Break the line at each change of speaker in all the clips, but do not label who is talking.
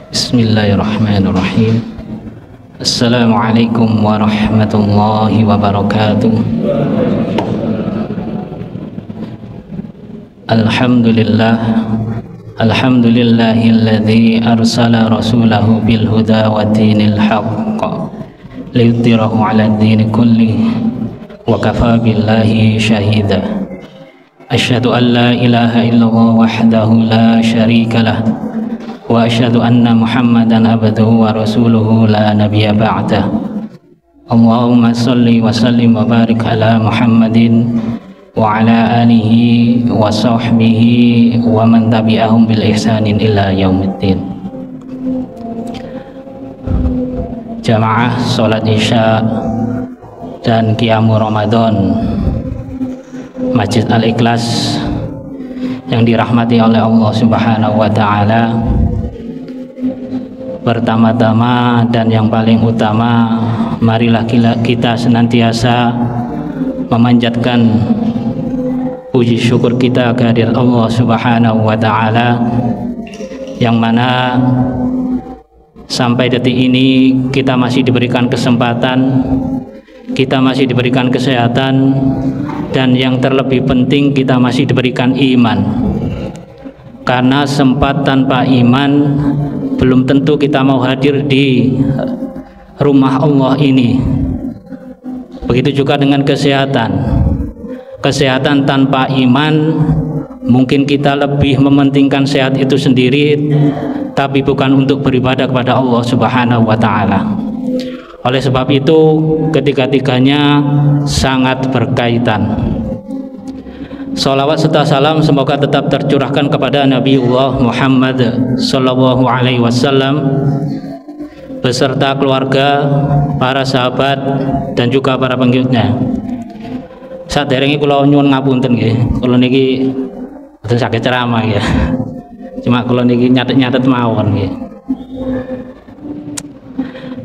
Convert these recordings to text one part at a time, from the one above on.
Bismillahirrahmanirrahim. Assalamualaikum warahmatullahi wabarakatuh. Alhamdulillahilladzi arsala rasulahu bil huda wa dinil haqq liyudhhirahu 'alad dini kullih wa kafaa billahi shahida. Asyhadu an la ilaha illallah wahdahu la syarika lah wa asyhadu anna Muhammadan abduhu wa rasuluhu la nabiyya ba'dah. Allahumma shalli wa sallim wa barik ala Muhammadin wa ala alihi wa sahbihi wa man tabi'ahum bil ihsanin ila yaumiddin. Jamaah salat Isya dan Qiyamul Ramadan Masjid Al-Ikhlas yang dirahmati oleh Allah Subhanahu wa Ta'ala, pertama-tama dan yang paling utama, marilah kita senantiasa memanjatkan puji syukur kita kehadirat Allah Subhanahu wa Ta'ala, yang mana sampai detik ini kita masih diberikan kesempatan, kita masih diberikan kesehatan, dan yang terlebih penting kita masih diberikan iman. Karena sempat tanpa iman belum tentu kita mau hadir di rumah Allah ini. Begitu juga dengan kesehatan. Kesehatan tanpa iman, mungkin kita lebih mementingkan sehat itu sendiri, tapi bukan untuk beribadah kepada Allah Subhanahu wa Ta'ala. Oleh sebab itu, ketiga-tiganya sangat berkaitan. Salawat serta salam semoga tetap tercurahkan kepada Nabiullah Muhammad sallallahu alaihi wasallam beserta keluarga, para sahabat, dan juga para pengikutnya. Saderenge kula nyuwun ngapunten nggih, kula niki boten saged ceramah ya. Cuma kula niki nyatet-nyatet mawon nggih.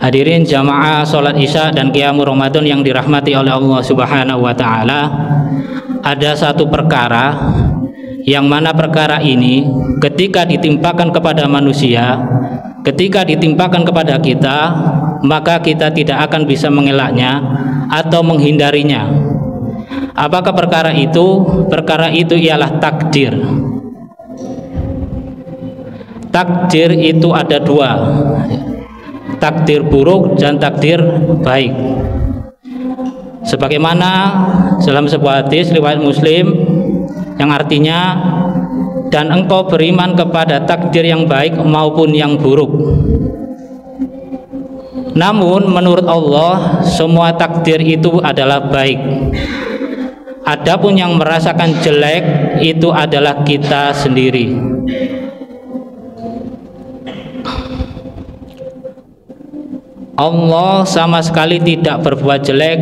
Hadirin jamaah salat Isya dan Qiyamul Ramadan yang dirahmati oleh Allah Subhanahu wa Ta'ala, ada satu perkara yang mana perkara ini ketika ditimpakan kepada manusia, ketika ditimpakan kepada kita, maka kita tidak akan bisa mengelaknya atau menghindarinya. Apakah perkara itu? Perkara itu ialah takdir. Takdir itu ada dua, takdir buruk dan takdir baik. Sebagaimana dalam sebuah hadis riwayat Muslim yang artinya, dan engkau beriman kepada takdir yang baik maupun yang buruk. Namun menurut Allah semua takdir itu adalah baik. Adapun yang merasakan jelek itu adalah kita sendiri. Allah sama sekali tidak berbuat jelek,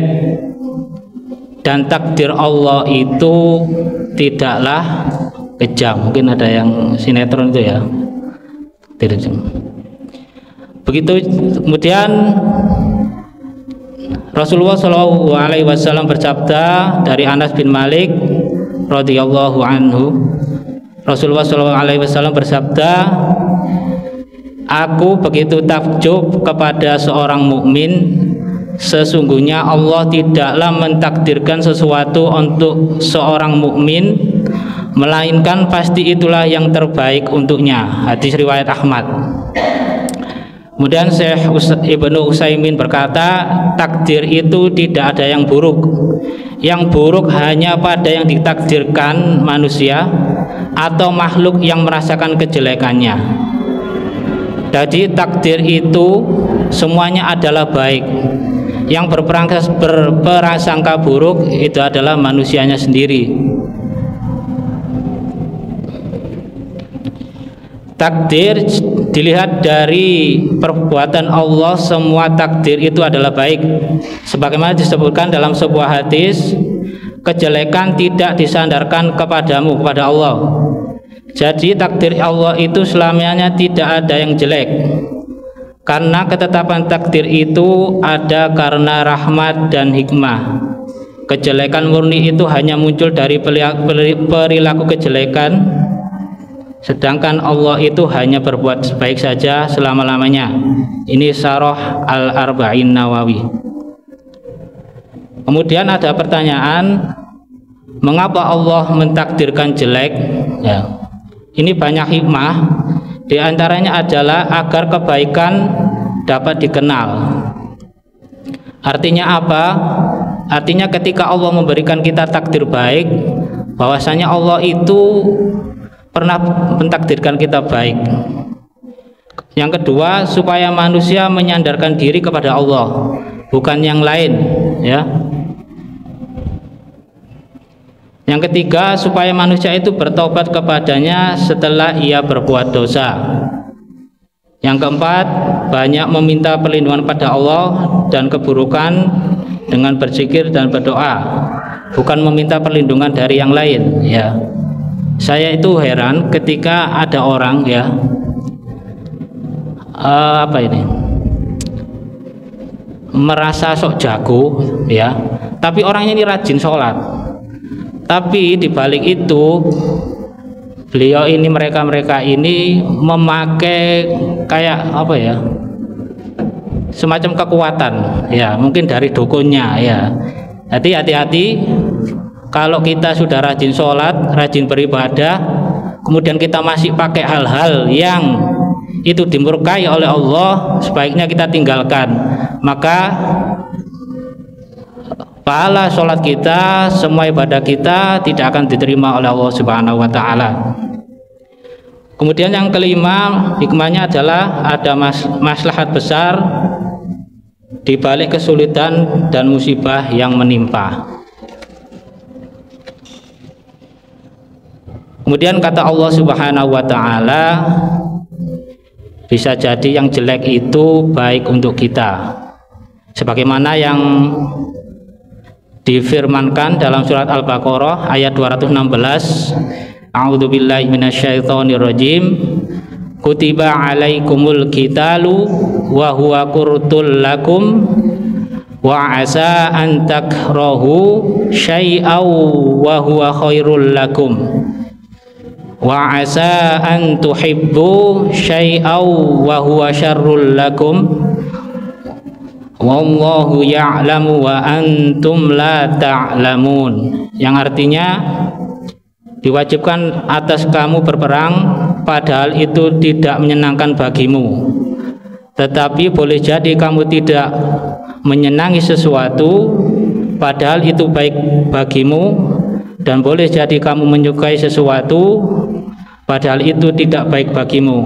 dan takdir Allah itu tidaklah kejam. Mungkin ada yang sinetron itu ya, begitu. Kemudian Rasulullah SAW bersabda dari Anas bin Malik radhiyallahu anhu, Rasulullah SAW bersabda, aku begitu takjub kepada seorang mukmin, sesungguhnya Allah tidaklah mentakdirkan sesuatu untuk seorang mukmin melainkan pasti itulah yang terbaik untuknya. Hadis riwayat Ahmad. Kemudian Syekh Ibnu Utsaimin berkata, takdir itu tidak ada yang buruk. Yang buruk hanya pada yang ditakdirkan manusia atau makhluk yang merasakan kejelekannya. Jadi takdir itu semuanya adalah baik. Yang berprasangka buruk itu adalah manusianya sendiri. Takdir dilihat dari perbuatan Allah, semua takdir itu adalah baik. Sebagaimana disebutkan dalam sebuah hadis, kejelekan tidak disandarkan kepadamu, kepada Allah. Jadi takdir Allah itu selamanya tidak ada yang jelek. Karena ketetapan takdir itu ada karena rahmat dan hikmah. Kejelekan murni itu hanya muncul dari perilaku kejelekan sedangkan Allah itu hanya berbuat baik saja selama-lamanya. Ini Syarah Al-Arba'in Nawawi. Kemudian ada pertanyaan, mengapa Allah mentakdirkan jelek? Ya, ini banyak hikmah. Di antaranya adalah agar kebaikan dapat dikenal. Artinya apa? Artinya ketika Allah memberikan kita takdir baik, bahwasanya Allah itu pernah mentakdirkan kita baik. Yang kedua, supaya manusia menyandarkan diri kepada Allah, bukan yang lain, ya. Yang ketiga, supaya manusia itu bertobat kepadanya setelah ia berbuat dosa. Yang keempat, banyak meminta perlindungan pada Allah dan keburukan dengan berzikir dan berdoa, bukan meminta perlindungan dari yang lain, ya. Saya itu heran ketika ada orang, ya, merasa sok jago, ya, tapi orangnya ini rajin sholat. Tapi dibalik itu, beliau ini, mereka ini memakai kayak apa ya, semacam kekuatan, ya, mungkin dari dukunnya, ya. Jadi hati-hati. Kalau kita sudah rajin sholat, rajin beribadah, kemudian kita masih pakai hal-hal yang itu dimurkai oleh Allah, sebaiknya kita tinggalkan. Maka pahala sholat kita, semua ibadah kita tidak akan diterima oleh Allah Subhanahu wa Ta'ala. Kemudian yang kelima, hikmahnya adalah ada maslahat besar di balik kesulitan dan musibah yang menimpa. Kemudian kata Allah Subhanahu wa Ta'ala, bisa jadi yang jelek itu baik untuk kita, sebagaimana yang difirmankan dalam surat Al-Baqarah ayat 216, A'udzubillahi minasyaitonirrajim, kutiba alaikumul qitalu wa huwa kurtul lakum wa asa an takrahu syai'aw wa huwa khairul lakum wa asa an tuhibbu syai'aw wa huwa syarrul lakum wallahu ya'lamu wa antum la ta'lamun. Yang artinya, diwajibkan atas kamu berperang padahal itu tidak menyenangkan bagimu, tetapi boleh jadi kamu tidak menyenangi sesuatu padahal itu baik bagimu, dan boleh jadi kamu menyukai sesuatu padahal itu tidak baik bagimu.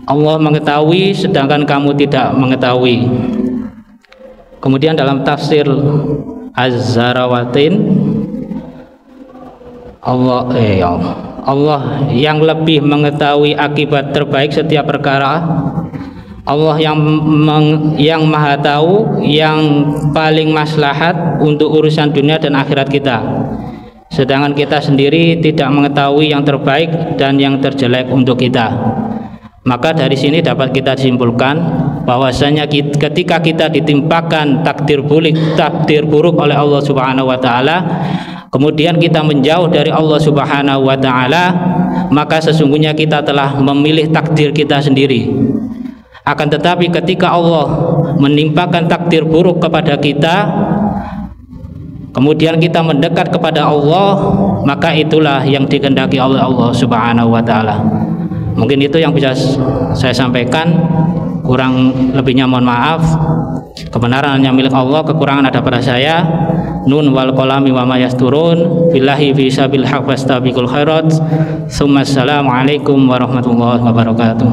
Allah mengetahui sedangkan kamu tidak mengetahui. Kemudian dalam tafsir Az-Zarawatin, Allah yang lebih mengetahui akibat terbaik setiap perkara. Allah yang maha tahu yang paling maslahat untuk urusan dunia dan akhirat kita, sedangkan kita sendiri tidak mengetahui yang terbaik dan yang terjelek untuk kita. Maka dari sini dapat kita simpulkan bahwasanya ketika kita ditimpakan takdir buruk oleh Allah Subhanahu wa Ta'ala, kemudian kita menjauh dari Allah Subhanahu wa Ta'ala, maka sesungguhnya kita telah memilih takdir kita sendiri. Akan tetapi ketika Allah menimpakan takdir buruk kepada kita, kemudian kita mendekat kepada Allah, maka itulah yang dikehendaki oleh Allah Subhanahu wa Ta'ala. Mungkin itu yang bisa saya sampaikan, kurang lebihnya mohon maaf. Kebenaran hanya milik Allah, kekurangan ada pada saya. Nun wal qalami wa ma yasturun. Billahi fi sabil haq fastabiqul khairat. Assalamualaikum warahmatullahi wabarakatuh.